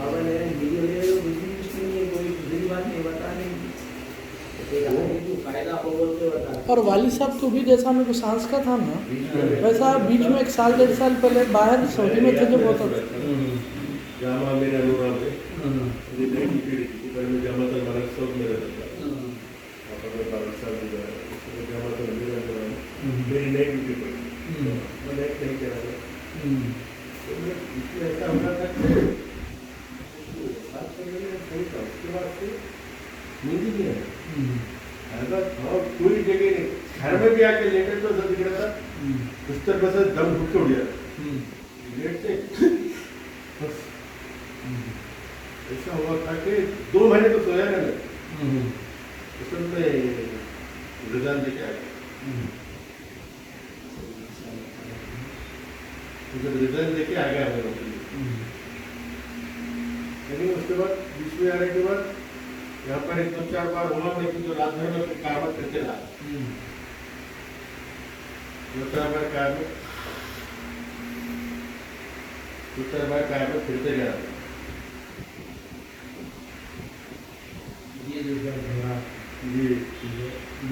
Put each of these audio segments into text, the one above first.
बाबा ले रहे हैं वीडियो ले रहे हो, दूसरी मुश्किल नहीं है, कोई दूसरी बात नहीं बता नहीं फायदा हो बोलते बता। और वाली साहब को भी जैसा मेरे को सांस का था ना, वैसा बीच में 1 साल 1.5 साल पहले बाहर सऊदी में थे जब होता था। जामा मेरा नूरा में ये नई ड्यूटी थी, पर मैं जामा तो हमारा सब मेरा था। अपन ने 12 साल दिया, उसमें जामा तो मेरा था, मेरी नई ड्यूटी पर मैं नहीं कह रहा था। तो मैं इसमें ऐसा होना था कि साथ में मैंने सही था, उसके बाद से नींद ही नहीं आया। ऐसा और कोई जगह नहीं, घर में भी आके लेटे तो सब दिख रहा था, बिस्तर पर से दम घुट के उड़ गया। लेट से बस ऐसा हुआ था कि 2 महीने तो सोया नहीं। उस समय रिजल्ट लेके आ गया, रिजल्ट लेके आ गया मेरे को। लेकिन उसके बाद बीच में आने के बाद यहाँ पर 1-2-4 बार हुआ, लेकिन जो रात भर में कामत करते रहा, 2-4 बार कामत 2-4 बार कामत फिरते गया। ये जो है जी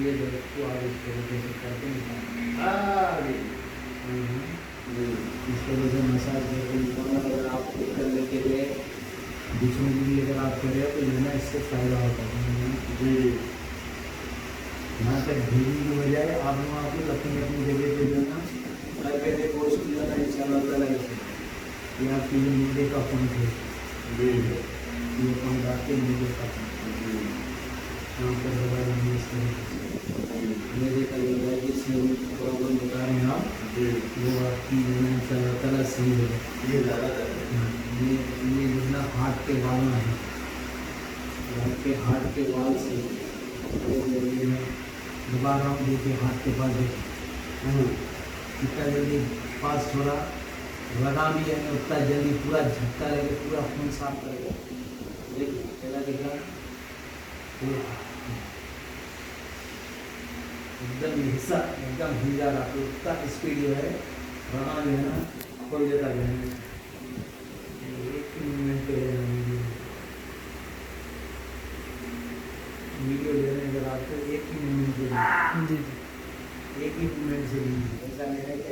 ये जो को आप इस तरीके से करते हैं, इस तरह से मसाज करके अगर आप कर लेके गए बीच में भी अगर आप कर रहे हो तो लेना इससे फायदा होता है जी। यहाँ तक भीड़ की बजाय आप वहाँ पे अपनी अपनी जगह पे जो ना घर बैठे कोर्स की जाना इंशाल्लाह ताला ये आपकी जो मीडिया का पॉइंट है, ये पॉइंट आपके मीडिया का पॉइंट यहाँ पर दवाई इस तरीके मेरे का ये जिसमें प्रॉब्लम बता रहे हैं आप वो आपकी इंशाल्लाह ताला सही होगा। ये ज़्यादा ये जो ना हार्ट के वाल हैं, हार्ट के वाल से दोबारा हम देखिए हार्ट के पास देखिए कितना जल्दी फास्ट हो रहा, लगा भी है उतना जल्दी पूरा झटका लेके पूरा खून साफ करेगा। देखिए पहला देखा एकदम हिस्सा एकदम हिल जा रहा, तो उतना स्पीड जो है लगा जो है ना खोल देता जो है। एक मिनट वीडियो ले रहे हैं अगर आपको एक ही मिनट के लिए एक ही मिनट से ऐसा नहीं है कि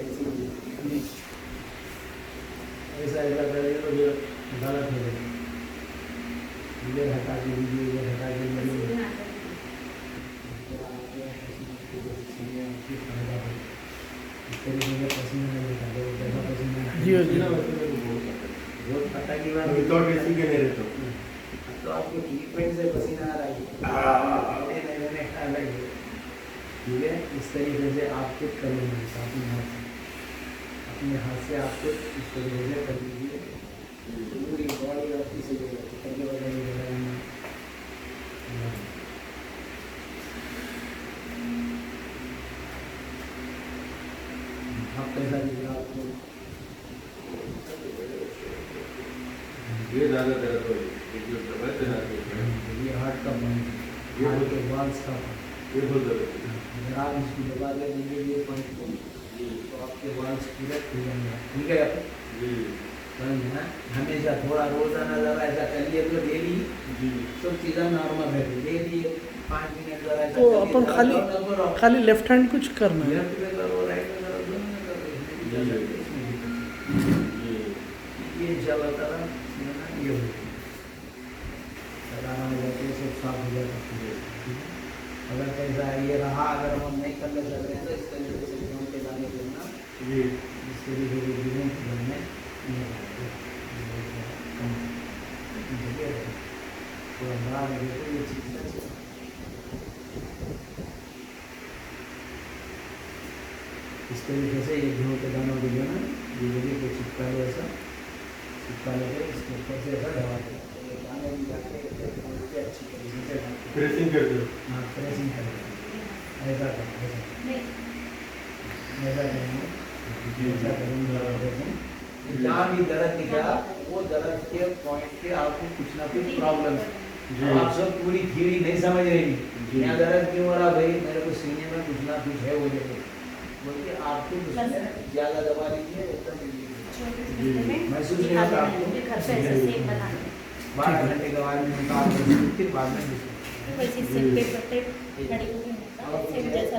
ऐसा करेगा तो जो गलत हो जाएगा। वीडियो हटा के वीडियो हटा के इस तरीके से पसीना नहीं निकाले, जैसा पसीना जी जी बहुत पता की बात विदाउट एसी के नहीं रहते तो आपको ट्रीटमेंट से पसीना आ रहा है अलग है। ठीक है, इस तरीके से आप खुद कर लीजिए अपने हाथ से आप खुद इस तरीके से कर लीजिए, पूरी बॉडी आपकी से करके बताइए। आप कैसा दिख रहा आपको? ये ज़्यादा दर्द हो ये हार्ट का पॉइंट है, हार्ट के वाल्स का पॉइंट। ये बहुत दर्द अगर आप इसको दबा ले देंगे ये पॉइंट को तो आपके वाल्स पूरे खुल जाएंगे। ठीक है जी समझ ना, हमेशा थोड़ा रोजाना ज़रा ऐसा करिए तो डेली सब चीज़ें नॉर्मल रहती, डेली 5 मिनट ज़रा ऐसा तो करिए, अपन करो। खाली लेफ्ट हैंड कुछ करना है। लेफ्ट में करो, राइट में करो, दोनों में करो, ये जब आता है ये हो सब साफ हो जाता। अगर कैसा है ये रहा, अगर हम नहीं करने चल रहे हैं तो इस तरीके से गेहूँ के दाने देना, जी इस तरीके से गेहूँ के दाने पूरा बड़ा लगे तो ये चीज़ इस तरीके से ये गेहूँ के दानों को जो है ये लगे को चिपका लो, ऐसा चिपका लेके इसके ऊपर से ऐसा दबा दो, दाने भी जाके अच्छी तरीके से प्रेसिंग कर दो। हाँ प्रेसिंग कर दो, ऐसा करो, ऐसा करेंगे। जहाँ भी दर्द दिख रहा वो दर्द के पॉइंट के आपको कुछ ना कुछ प्रॉब्लम है। आप सब पूरी थ्योरी नहीं समझ रही, यहाँ दर्द क्यों हो रहा भाई, मेरे को सीने में कुछ ना कुछ है वो जगह, बोलिए आपको ज़्यादा दबा लीजिए, महसूस नहीं होता आपको। 12 घंटे के बाद में निकाल कर फिर बाद में वैसे सिर पे पट्टे खड़ी हुई होता है, सिर जैसा